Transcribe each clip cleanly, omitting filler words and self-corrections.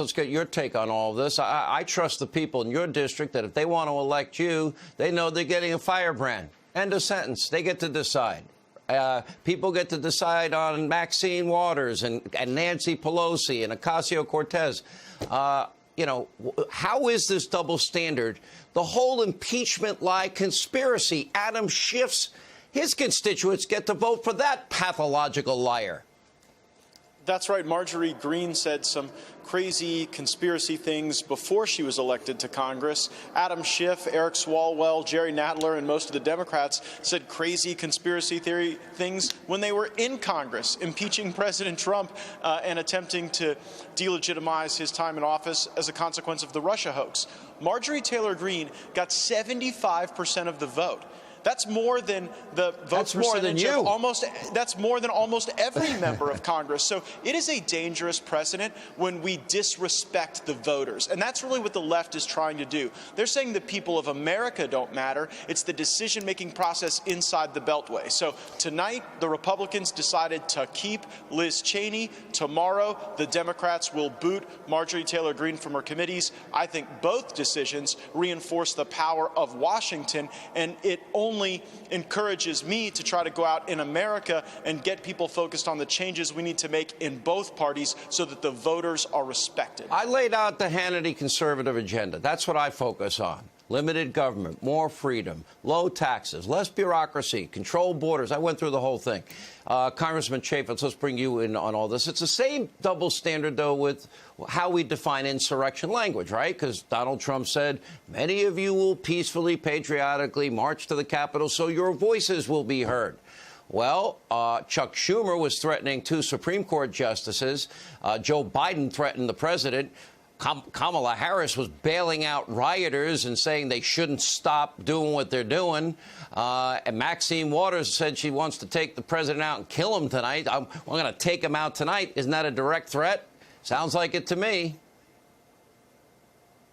Let's get your take on all of this. I trust the people in your district that if they want to elect you, they know they're getting a firebrand. End of sentence. They get to decide. People get to decide on Maxine Waters and Nancy Pelosi and Ocasio-Cortez. You know, how is this double standard? The whole impeachment lie conspiracy. Adam Schiff's, his constituents get to vote for that pathological liar. That's right. Marjorie Greene said some crazy conspiracy things before she was elected to Congress. Adam Schiff, Eric Swalwell, Jerry Nadler, and most of the Democrats said crazy conspiracy theory things when they were in Congress, impeaching President Trump and attempting to delegitimize his time in office as a consequence of the Russia hoax. Marjorie Taylor Greene got 75% of the vote. That's more than the vote percentage of almost. That's more than almost every member of Congress. So it is a dangerous precedent when we disrespect the voters, and that's really what the left is trying to do. They're saying the people of America don't matter. It's the decision-making process inside the Beltway. So tonight, the Republicans decided to keep Liz Cheney. Tomorrow, the Democrats will boot Marjorie Taylor Greene from her committees. I think both decisions reinforce the power of Washington, and it only encourages me to try to go out in America and get people focused on the changes we need to make in both parties so that the voters are respected. I laid out the Hannity conservative agenda. That's what I focus on. Limited government, more freedom, low taxes, less bureaucracy, controlled borders. I went through the whole thing. Congressman Chaffetz, let's bring you in on all this. It's the same double standard, though, with how we define insurrection language, right? Because Donald Trump said, many of you will peacefully, patriotically march to the Capitol so your voices will be heard. Well, Chuck Schumer was threatening 2 Supreme Court justices. Joe Biden threatened the president. Kamala Harris was bailing out rioters and saying they shouldn't stop doing what they're doing. And Maxine Waters said she wants to take the president out and kill him tonight. We're going to take him out tonight. Isn't that a direct threat? Sounds like it to me.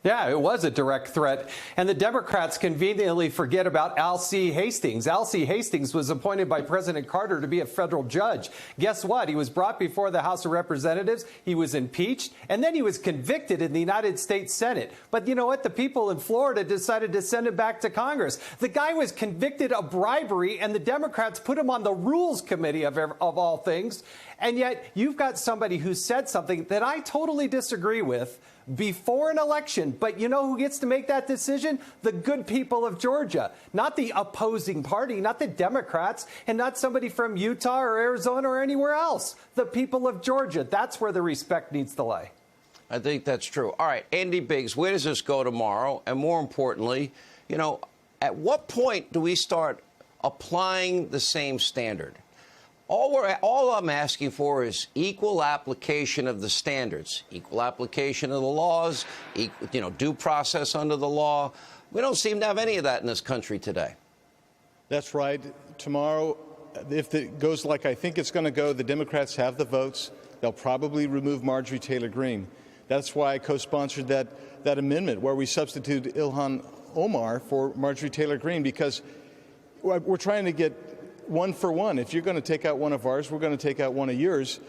Yeah, it was a direct threat. And the Democrats conveniently forget about Al C. Hastings. Al C. Hastings was appointed by President Carter to be a federal judge. Guess what? He was brought before the House of Representatives. He was impeached. And then he was convicted in the United States Senate. But you know what? The people in Florida decided to send him back to Congress. The guy was convicted of bribery, and the Democrats put him on the Rules Committee of all things. And yet you've got somebody who said something that I totally disagree with before an election. But you know who gets to make that decision? The good people of Georgia, not the opposing party, not the Democrats, and not somebody from Utah or Arizona or anywhere else. The people of Georgia. That's where the respect needs to lie. I think that's true. All right, Andy Biggs, where does this go tomorrow? And more importantly, you know, at what point do we start applying the same standard? All I'm asking for is equal application of the standards, equal application of the laws, due process under the law. We don't seem to have any of that in this country today. That's right. Tomorrow, if it goes like I think it's going to go, the Democrats have the votes. They'll probably remove Marjorie Taylor Greene. That's why I co-sponsored that amendment where we substitute Ilhan Omar for Marjorie Taylor Greene, because we're trying to get one for one. If you're going to take out one of ours, we're going to take out one of yours.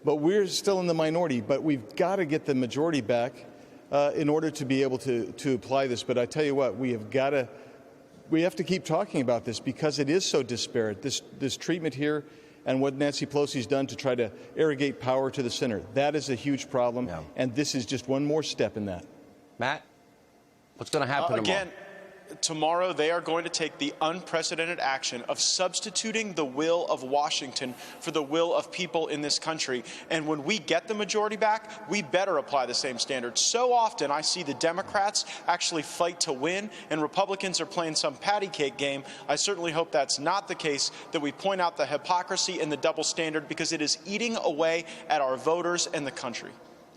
But we're still in the minority. But we've got to get the majority back in order to be able to apply this. But I tell you what, we have to keep talking about this because it is so disparate. This treatment here and what Nancy Pelosi's done to try to arrogate power to the center, that is a huge problem. Yeah. And this is just one more step in that. Matt, what's going to happen tomorrow? Tomorrow, they are going to take the unprecedented action of substituting the will of Washington for the will of people in this country. And when we get the majority back, we better apply the same standards. So often, I see the Democrats actually fight to win, and Republicans are playing some patty cake game. I certainly hope that's not the case, that we point out the hypocrisy and the double standard, because it is eating away at our voters and the country.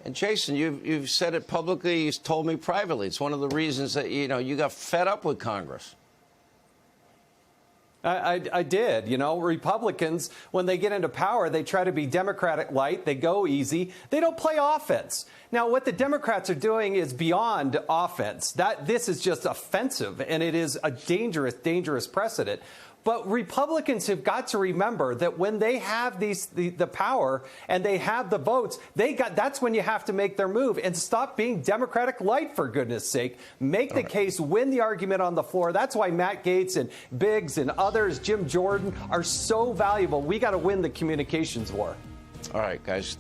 And Jason, you've said it publicly. You've told me privately. It's one of the reasons that you got fed up with Congress. I did. You know, Republicans, when they get into power, they try to be Democratic light. They go easy. They don't play offense. Now, what the Democrats are doing is beyond offense. This is just offensive, and it is a dangerous, dangerous precedent. But Republicans have got to remember that when they have the power and they have the votes, that's when you have to make their move and stop being Democratic light, for goodness sake. Make the case, win the argument on the floor. That's why Matt Gaetz and Biggs and others, Jim Jordan, are so valuable. We got to win the communications war. All right, guys.